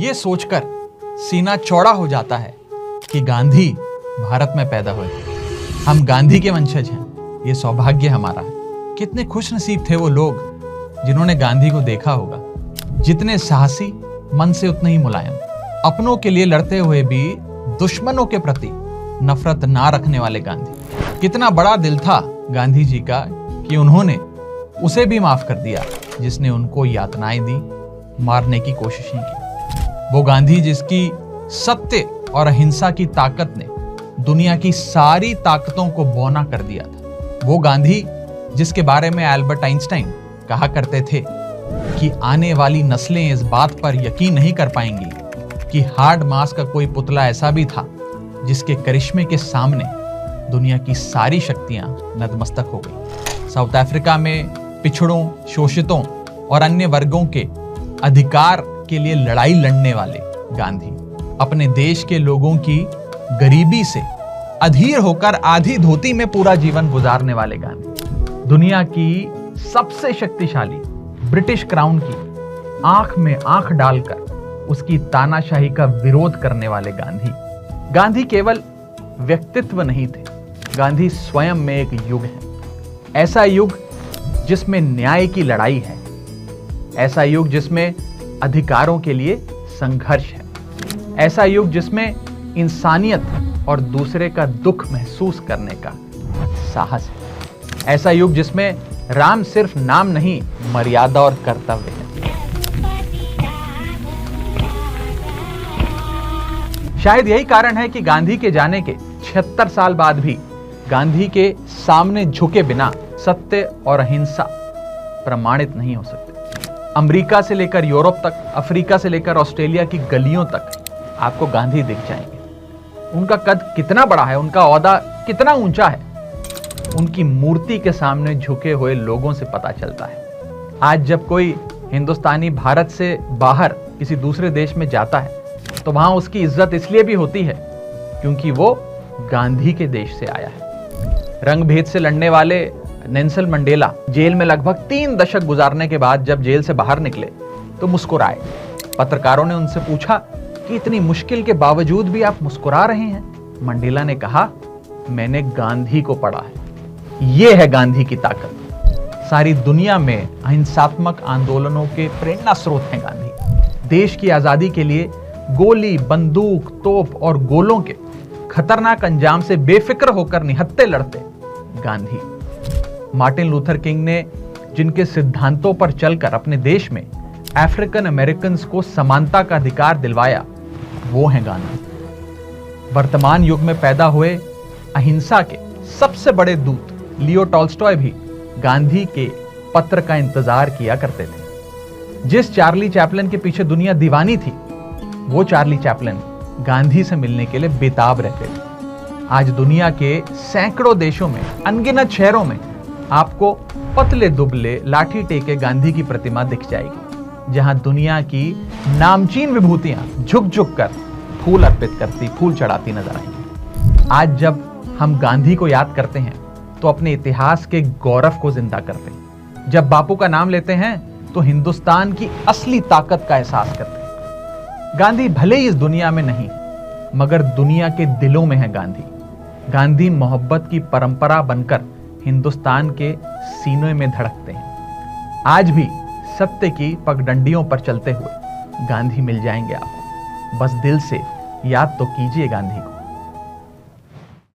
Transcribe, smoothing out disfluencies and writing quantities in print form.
ये सोचकर सीना चौड़ा हो जाता है कि गांधी भारत में पैदा हुए। हम गांधी के वंशज हैं, ये सौभाग्य हमारा है। कितने खुशनसीब थे वो लोग जिन्होंने गांधी को देखा होगा। जितने साहसी, मन से उतने ही मुलायम, अपनों के लिए लड़ते हुए भी दुश्मनों के प्रति नफरत ना रखने वाले गांधी। कितना बड़ा दिल था गांधी जी का कि उन्होंने उसे भी माफ कर दिया जिसने उनको यातनाएं दी, मारने की कोशिशें की। वो गांधी जिसकी सत्य और अहिंसा की ताकत ने दुनिया की सारी ताकतों को बौना कर दिया था। वो गांधी जिसके बारे में एल्बर्ट आइंस्टाइन कहा करते थे कि आने वाली नस्लें इस बात पर यकीन नहीं कर पाएंगी कि हार्ड मास का कोई पुतला ऐसा भी था जिसके करिश्मे के सामने दुनिया की सारी शक्तियां नतमस्तक हो गई। साउथ अफ्रीका में पिछड़ों, शोषितों और अन्य वर्गों के अधिकार के लिए लड़ाई लड़ने वाले गांधी, अपने देश के लोगों की गरीबी से अधीर होकर आधी धोती में पूरा जीवन गुजारने वाले गांधी, दुनिया की सबसे शक्तिशाली ब्रिटिश क्राउन की आंख में आंख डालकर उसकी तानाशाही का विरोध करने वाले गांधी। गांधी केवल व्यक्तित्व नहीं थे, गांधी स्वयं में एक युग है। ऐसा युग जिसमें न्याय की लड़ाई है, ऐसा युग जिसमें अधिकारों के लिए संघर्ष है, ऐसा युग जिसमें इंसानियत और दूसरे का दुख महसूस करने का साहस है, ऐसा युग जिसमें राम सिर्फ नाम नहीं, मर्यादा और कर्तव्य है। शायद यही कारण है कि गांधी के जाने के 76 साल बाद भी गांधी के सामने झुके बिना सत्य और अहिंसा प्रमाणित नहीं हो सकते। अमेरिका से लेकर यूरोप तक, अफ्रीका से लेकर ऑस्ट्रेलिया की गलियों तक आपको गांधी दिख जाएंगे। उनका कद कितना बड़ा है, उनका ओहदा कितना ऊंचा है, उनकी मूर्ति के सामने झुके हुए लोगों से पता चलता है। आज जब कोई हिंदुस्तानी भारत से बाहर किसी दूसरे देश में जाता है तो वहां उसकी इज्जत इसलिए भी होती है क्योंकि वो गांधी के देश से आया है। रंग भेद से लड़ने वाले नेल्सन मंडेला जेल में लगभग 3 दशक गुजारने के बाद जब जेल से बाहर निकले तो मुस्कुराए। पत्रकारों ने उनसे पूछा कि इतनी मुश्किल के बावजूद भी आप मुस्कुरा रहे हैं। मंडेला ने कहा, मैंने गांधी को पढ़ा है। ये है गांधी की ताकत। सारी दुनिया में अहिंसात्मक आंदोलनों के प्रेरणा स्रोत हैं गांधी। देश की आजादी के लिए गोली, बंदूक, तोप और गोलों के खतरनाक अंजाम से बेफिक्र होकर निहत्थे लड़ते गांधी। मार्टिन लूथर किंग ने जिनके सिद्धांतों पर चलकर अपने देश में अफ्रीकन अमेरिकन को समानता का अधिकार दिलवाया, वो हैं गांधी। वर्तमान युग में पैदा हुए अहिंसा के सबसे बड़े दूत लियो टॉल्स्टॉय भी गांधी के पत्र का इंतजार किया करते थे। जिस चार्ली चैपलिन के पीछे दुनिया दीवानी थी, वो चार्ली चैपलिन गांधी से मिलने के लिए बेताब रहते थे। आज दुनिया के सैकड़ों देशों में, अनगिनत शहरों में आपको पतले दुबले लाठी टेके गांधी की प्रतिमा दिख जाएगी, जहां दुनिया की नामचीन विभूतियां झुक झुक कर फूल अर्पित करती, फूल चढ़ाती नजर आएंगी। आज जब हम गांधी को याद करते हैं तो अपने इतिहास के गौरव को जिंदा करते हैं। जब बापू का नाम लेते हैं तो हिंदुस्तान की असली ताकत का एहसास करते हैं। गांधी भले ही इस दुनिया में नहीं, मगर दुनिया के दिलों में है गांधी। गांधी मोहब्बत की परंपरा बनकर हिंदुस्तान के सीनों में धड़कते हैं। आज भी सत्य की पगडंडियों पर चलते हुए गांधी मिल जाएंगे आपको। बस दिल से याद तो कीजिए गांधी को।